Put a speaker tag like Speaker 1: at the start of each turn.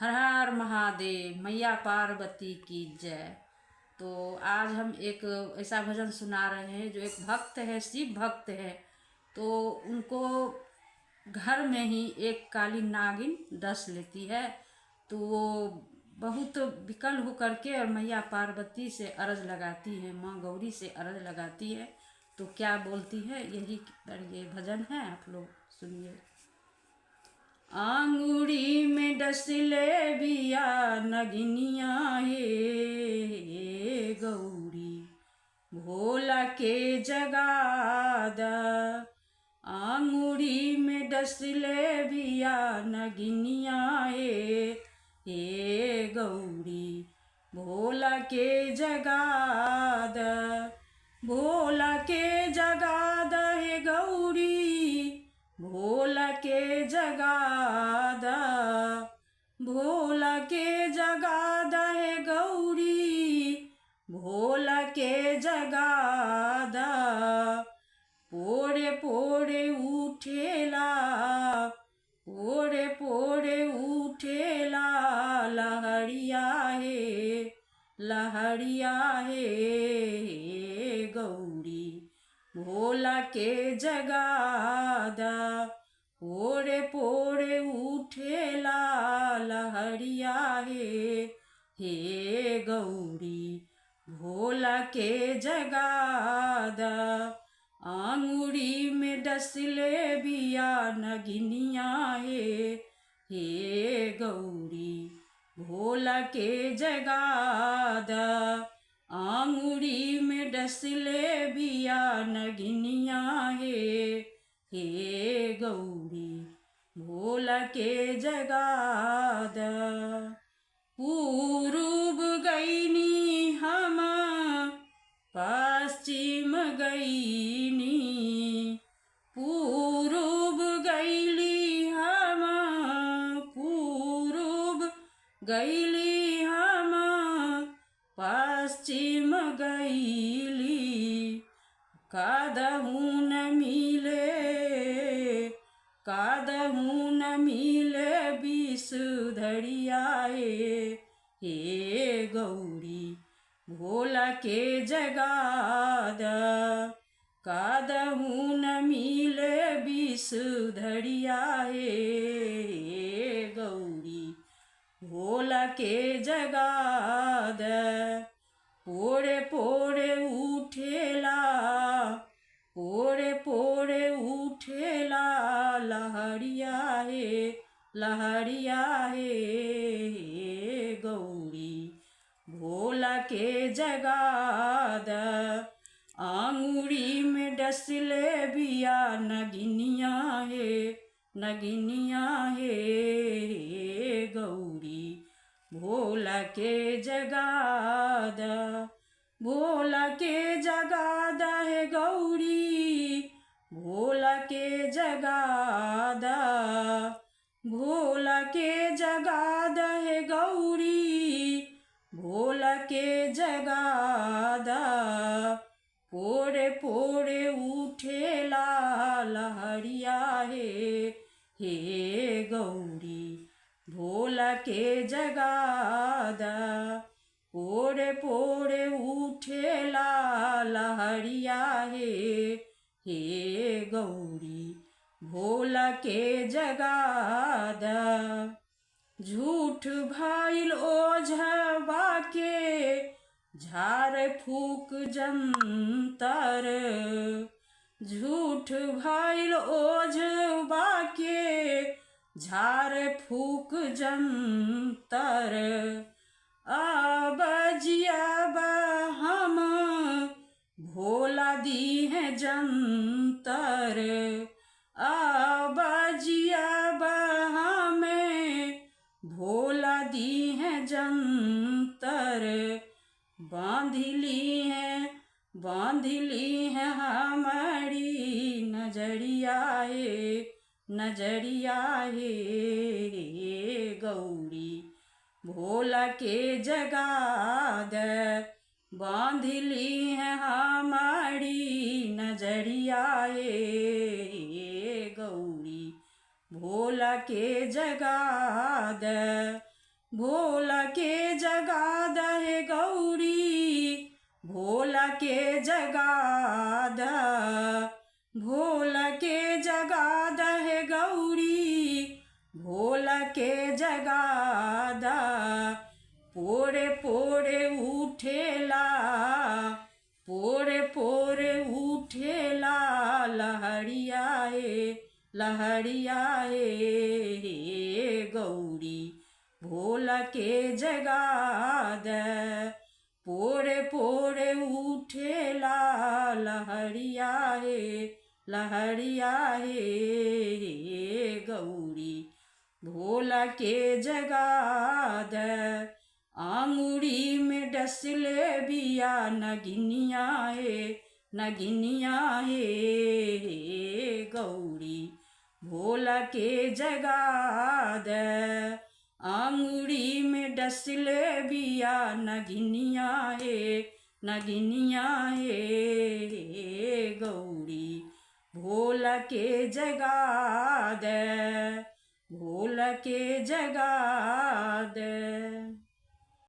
Speaker 1: हर हर महादेव, मैया पार्वती की जय। तो आज हम एक ऐसा भजन सुना रहे हैं जो एक भक्त है, शिव भक्त है। तो उनको घर में ही एक काली नागिन डस लेती है। तो वो बहुत विकल होकर के और मैया पार्वती से अरज लगाती है, माँ गौरी से अरज लगाती है। तो क्या बोलती है, यही ये भजन है, आप लोग सुनिए। आंगुरी में डसले बिया नगिनिया हे गौरी, भोला के जगादा। आंगुरी में डसले बिया नगिनिया हे गौरी, भोला के जगादा। भोला के जगादा हे गौरी, भोला के जगादा। भोला के जगादा है गौरी, भोला के जगादा। पोड़े पोड़े उठेला, पोड़े पोड़े उठेला लहरिया है, लहरिया है गौरी, भोला के जगादा। पोड़े पोड़े उठेला लहरिया हे गौरी, भोला के जगादा। आंगुरी में डसले बिया नगिनिया हे गौरी, भोला के जगादा। आंगुरी में डसले बिया नगिनिया हे गौरी, भोला के जगादा। पूर्व गईनी हम पश्चिम गईनी, पूर्व गईली हम, पूर्व गईली हम पश्चिम गईली। कादहू न मिले, कादहू न मिले विषधरिया हे गौरी, भोला के जगादा। कादहू न मिले विषधरिया हे गौरी, भोला के जगादा। पोड़े पोड़े उठेला, पोड़े पोड़े उठेला लहरिया हे, लहरिया हे गौरी, भोला के जगादा। आंगुरी में डसले बिया नगिनिया हे, नगिनिया हे गौरी, भोला के जगादा। भोला के जगादा है गौरी, भोला के जगादा। भोला के जगादा है गौरी, भोला के जगादा। पोड़े पोड़े उठेला लहरिया हे गौरी, भोला के जगादा। पोड़े पोड़े उठेला लहरिया हे गौरी, भोला के जगादा। झूठ भइल ओझबा के झाड़ फूक जंतर, झूठ भइल ओझबा के झाड़ फूक जंतर। अब जियाब हम भोला दी है जंतर, अब जियाब हमें भोला दी है जंतर। बांधली है हमारी नजरिया हे, नजरिया हे गौरी, भोला के जगादा। बांधली है हमारी नजरिया हे गौरी, भोला के जगादा। भोला के जगा दहे गौरी, भोला के जगा द, भोला के जगा दहे गौरी, भोला के जगा द। पोरे पोरे उठेला, पोरे पोरे उठेला लहरिया हे गौरी, भोला के जगा द। पोरे पोरे उठेला लहरिया हे गौरी, भोला के जगा द। आंगुरी में डसले बिया नगिनिया हे गौरी, भोला के जगा द। आंगुरी में डसले बिया नगिनिया हे गौरी, भोला के जगा द, भोला के जगा द।